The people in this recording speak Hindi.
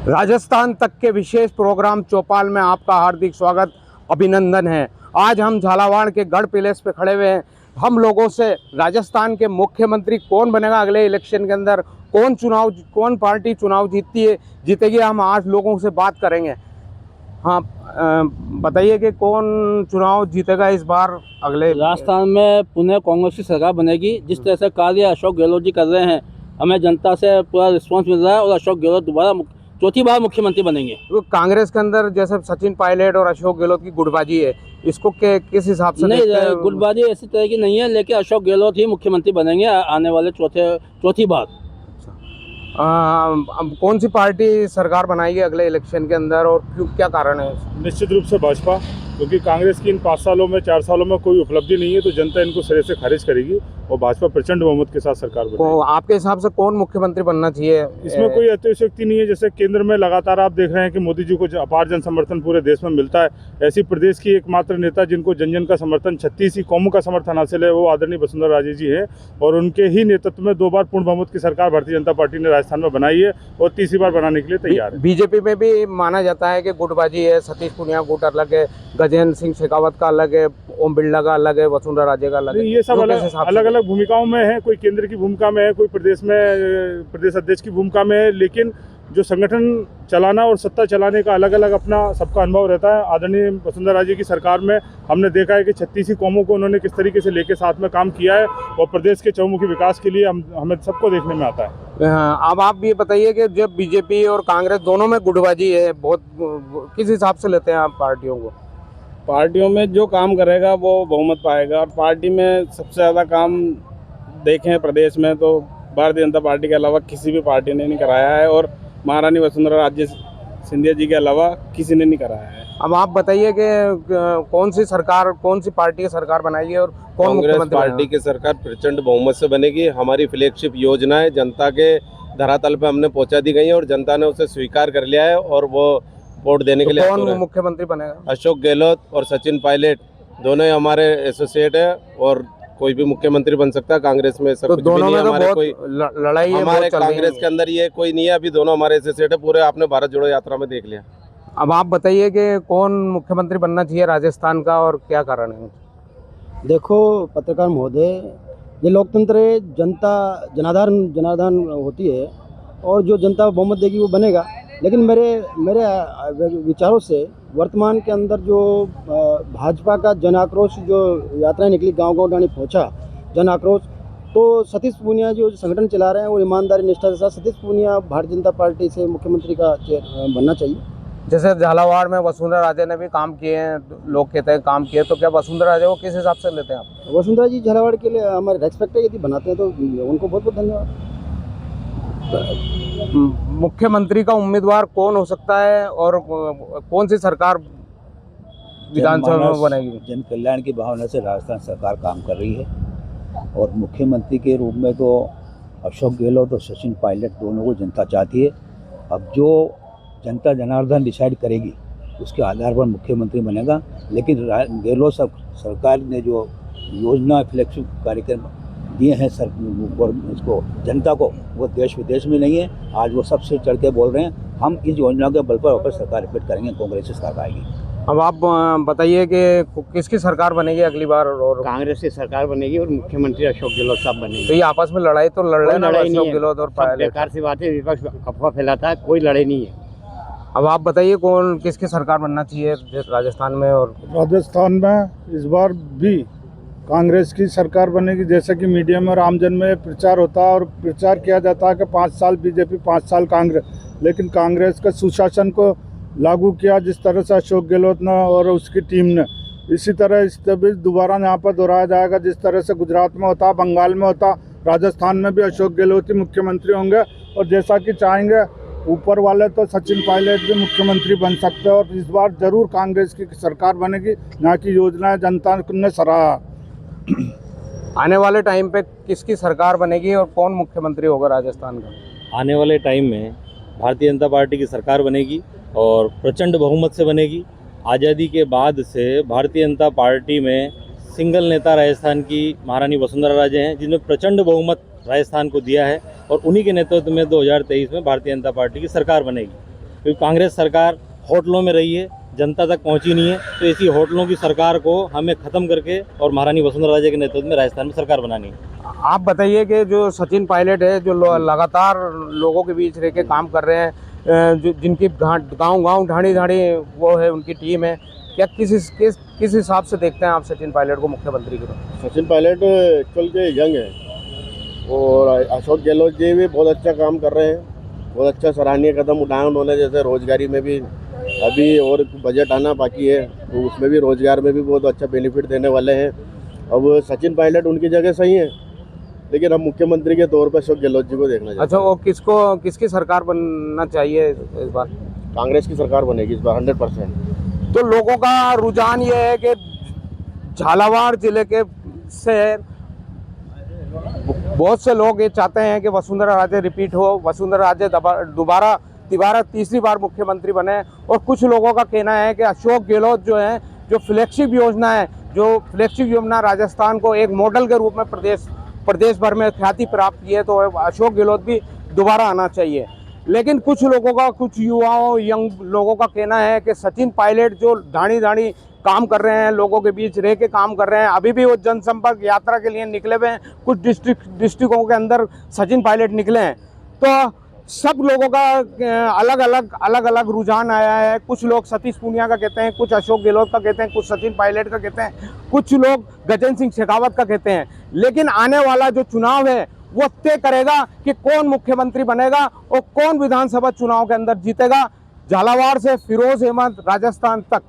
राजस्थान तक के विशेष प्रोग्राम चौपाल में आपका हार्दिक स्वागत, अभिनंदन है। आज हम झालावाड़ के गढ़ पैलेस पे खड़े हुए हैं। हम लोगों से राजस्थान के मुख्यमंत्री कौन बनेगा अगले इलेक्शन के अंदर, कौन पार्टी चुनाव जीतेगी, हम आज लोगों से बात करेंगे। हाँ, बताइए कि कौन चुनाव जीतेगा इस बार अगले। राजस्थान में पुनः कांग्रेस की सरकार बनेगी। जिस तरह से कार्य अशोक गहलोत जी कर रहे हैं, हमें जनता से पूरा रिस्पांस मिल रहा है और अशोक गहलोत दोबारा चौथी बार मुख्यमंत्री बनेंगे। वो कांग्रेस के अंदर जैसे सचिन पायलट और अशोक गहलोत की गुटबाजी है, इसको किस हिसाब से देखते हैं? नहीं, गुटबाजी ऐसी तरह की नहीं है, लेकिन अशोक गहलोत ही मुख्यमंत्री बनेंगे आने वाले चौथी बार। अब कौन सी पार्टी सरकार बनाएगी अगले इलेक्शन के अंदर और क्यों, क्या कारण है? निश्चित रूप से भाजपा, क्योंकि कांग्रेस की इन 5 सालों में 4 सालों में कोई उपलब्धि नहीं है, तो जनता इनको सिरे से खारिज करेगी और भाजपा प्रचंड बहुमत के साथ सरकार बनेगी। आपके हिसाब से कौन मुख्यमंत्री बनना चाहिए? इसमें कोई अतिशयोक्ति नहीं है। जैसे केंद्र में लगातार आप देख रहे हैं कि मोदी जी को अपार जन समर्थन पूरे देश में मिलता है, ऐसी प्रदेश की एकमात्र नेता जिनको जन जन का समर्थन 36 ही कौमों का समर्थन हासिल है, वो आदरणीय वसुंधरा राजे जी हैं। और उनके ही नेतृत्व में 2 बार पूर्ण बहुमत की सरकार भारतीय जनता पार्टी ने राजस्थान में बनाई है और तीसरी बार बनाने के लिए तैयार है। बीजेपी में भी माना जाता है कि गुटबाजी है, सतीश पूनिया गुट अलग है, गजेंद्र सिंह शेखावत का अलग है, ओम बिरला का अलग है, वसुंधरा राजे का अलग है। ये सब अलग अलग भूमिकाओं में है। कोई केंद्र की भूमिका में है, कोई प्रदेश में प्रदेश अध्यक्ष की भूमिका में है, लेकिन जो संगठन चलाना और सत्ता चलाने का अलग अलग अपना सबका अनुभव रहता है। आदरणीय वसुंधरा राजे की सरकार में हमने देखा है कि 36 ही कौमों को उन्होंने किस तरीके से लेके साथ में काम किया है और प्रदेश के चहुमुखी विकास के लिए हमें सबको देखने में आता है। अब आप ये बताइए कि जब बीजेपी और कांग्रेस दोनों में गुटबाजी है बहुत, किस हिसाब से लेते हैं आप पार्टियों को? पार्टियों में जो काम करेगा वो बहुमत पाएगा, और पार्टी में सबसे ज़्यादा काम देखें प्रदेश में तो भारतीय जनता पार्टी के अलावा किसी भी पार्टी ने नहीं कराया है, और महारानी वसुंधरा राजे सिंधिया जी के अलावा किसी ने नहीं कराया है। अब आप बताइए कि कौन सी पार्टी की सरकार बनाएगी और कौन मुख्यमंत्री पार्टी की सरकार प्रचंड बहुमत से बनेगी। हमारी फ्लैगशिप योजनाएं जनता के धरातल पे हमने पहुंचा दी गई है और जनता ने उसे स्वीकार कर लिया है और वो वोट देने के लिए कौन मुख्यमंत्री बनेगा? अशोक गहलोत और सचिन पायलट दोनों ही हमारे एसोसिएट है और कोई भी मुख्यमंत्री बन सकता है। कांग्रेस में सब तो कुछ दोनों भी नहीं में है, तो हमारे बहुत लड़ाई है, हमारे बहुत कांग्रेस के अंदर ये कोई नहीं है। अभी दोनों हमारे एसोसिएट है, पूरे आपने भारत जोड़ो यात्रा में देख लिया। अब आप बताइए कि कौन मुख्यमंत्री बनना चाहिए राजस्थान का और क्या कारण है? देखो पत्रकार महोदय, ये लोकतंत्र है, जनता जनाधार होती है और जो जनता बहुमत देगी वो बनेगा। लेकिन मेरे विचारों से वर्तमान के अंदर जो भाजपा का जन आक्रोश जो यात्राएं निकली, गांव-गांव डाणी पहुंचा जन आक्रोश, तो सतीश पूनिया जो संगठन चला रहे हैं वो ईमानदारी निष्ठा के साथ सतीश पूनिया भारतीय जनता पार्टी से मुख्यमंत्री का बनना चाहिए। जैसे झालावाड़ में वसुंधरा राजे ने भी काम किए हैं, लोग कहते हैं काम किए, तो क्या वसुंधरा राजे को किस हिसाब से लेते हैं आप? वसुंधरा जी झालावाड़ के लिए हमारे रेस्पेक्ट है, यदि बनाते हैं तो उनको बहुत बहुत धन्यवाद। मुख्यमंत्री का उम्मीदवार कौन हो सकता है और कौन सी सरकार विधानसभा में बनेगी? जन कल्याण की भावना से राजस्थान सरकार काम कर रही है और मुख्यमंत्री के रूप में तो अशोक गहलोत और सचिन पायलट दोनों को जनता चाहती है। अब जो जनता जनार्दन डिसाइड करेगी उसके आधार पर मुख्यमंत्री बनेगा। लेकिन गहलोत सरकार ने जो योजना फ्लैगशिप कार्यक्रम दिए हैं इसको जनता को, वो देश विदेश में नहीं है। आज वो सबसे चढ़ के बोल रहे हैं हम इस योजना के बल पर वापस सरकार रिपीट करेंगे, कांग्रेस की सरकार आएगी। अब आप बताइए कि किसकी सरकार बनेगी अगली बार? और कांग्रेस की सरकार बनेगी और मुख्यमंत्री अशोक गहलोत साहब बनेंगे। तो ये आपस में लड़ाई तो लड़ रहे हैं ना, अशोक गहलोत और पायलट? बेकार सी बात है, विपक्ष अफवाह फैलाता है, कोई लड़ाई नहीं है। अब आप बताइए किसकी सरकार बनना चाहिए राजस्थान में? और राजस्थान में इस बार भी कांग्रेस की सरकार बनेगी। जैसे कि मीडिया में और आमजन में प्रचार होता है और प्रचार किया जाता है कि 5 साल बीजेपी 5 साल कांग्रेस, लेकिन कांग्रेस का सुशासन को लागू किया जिस तरह से अशोक गहलोत ने और उसकी टीम ने, इसी तरह इस दोबारा यहाँ पर दोहराया जाएगा। जिस तरह से गुजरात में होता, बंगाल में होता, राजस्थान में भी अशोक गहलोत ही मुख्यमंत्री होंगे। और जैसा कि चाहेंगे ऊपर वाले तो सचिन पायलट भी मुख्यमंत्री बन सकते हैं और इस बार जरूर कांग्रेस की सरकार बनेगी। यहाँ की योजनाएं जनता ने सराहा। आने वाले टाइम पे किसकी सरकार बनेगी और कौन मुख्यमंत्री होगा राजस्थान का? आने वाले टाइम में भारतीय जनता पार्टी की सरकार बनेगी और प्रचंड बहुमत से बनेगी। आज़ादी के बाद से भारतीय जनता पार्टी में सिंगल नेता राजस्थान की महारानी वसुंधरा राजे हैं, जिन्होंने प्रचंड बहुमत राजस्थान को दिया है और उन्हीं के नेतृत्व में 2023 में भारतीय जनता पार्टी की सरकार बनेगी। क्योंकि कांग्रेस सरकार होटलों में रही है, जनता तक पहुंची नहीं है। तो ऐसी होटलों की सरकार को हमें ख़त्म करके और महारानी वसुंधरा राजे के नेतृत्व में राजस्थान में सरकार बनानी है। आप बताइए कि जो सचिन पायलट है, जो लगातार लोगों के बीच रह के काम कर रहे हैं, जो जिनकी गांव ढाणी ढाणी वो है, उनकी टीम है, क्या किस हिसाब से देखते हैं आप सचिन पायलट को मुख्यमंत्री के रूप में? सचिन पायलट एक्चुअल के यंग है और अशोक गहलोत जी भी बहुत अच्छा काम कर रहे हैं, बहुत अच्छा सराहनीय कदम उठाए उन्होंने। जैसे रोजगारी में भी अभी और बजट आना बाकी है, तो उसमें भी रोजगार में भी बहुत अच्छा बेनिफिट देने वाले हैं। अब सचिन पायलट उनकी जगह सही है, लेकिन हम मुख्यमंत्री के तौर पर अशोक गहलोत जी को देखना चाहते अच्छा, वो किसकी सरकार बनना चाहिए इस बार? हैं। कांग्रेस की सरकार बनेगी इस बार 100%। तो लोगों का रुझान ये है कि झालावाड़ जिले के से बहुत से लोग ये चाहते हैं कि वसुंधरा राजे रिपीट हो, वसुंधरा राजे दोबारा तीसरी बार मुख्यमंत्री बने। और कुछ लोगों का कहना है कि अशोक गहलोत जो है, जो फ्लैगशिप योजना है, जो फ्लैगशिप योजना राजस्थान को एक मॉडल के रूप में प्रदेश भर में ख्याति प्राप्त की है, तो अशोक गहलोत भी दोबारा आना चाहिए। लेकिन कुछ लोगों का, कुछ युवाओं यंग लोगों का कहना है कि सचिन पायलट जो ढाणी काम कर रहे हैं, लोगों के बीच रह के काम कर रहे हैं, अभी भी वो जनसंपर्क यात्रा के लिए निकले हुए हैं, कुछ डिस्ट्रिक्टों के अंदर सचिन पायलट निकले हैं। तो सब लोगों का अलग अलग रुझान आया है। कुछ लोग सतीश पूनिया का कहते हैं, कुछ अशोक गहलोत का कहते हैं, कुछ सचिन पायलट का कहते हैं, कुछ लोग गजेंद्र सिंह शेखावत का कहते हैं। लेकिन आने वाला जो चुनाव है वो तय करेगा कि कौन मुख्यमंत्री बनेगा और कौन विधानसभा चुनाव के अंदर जीतेगा। झालावाड़ से फिरोज अहमद, राजस्थान तक।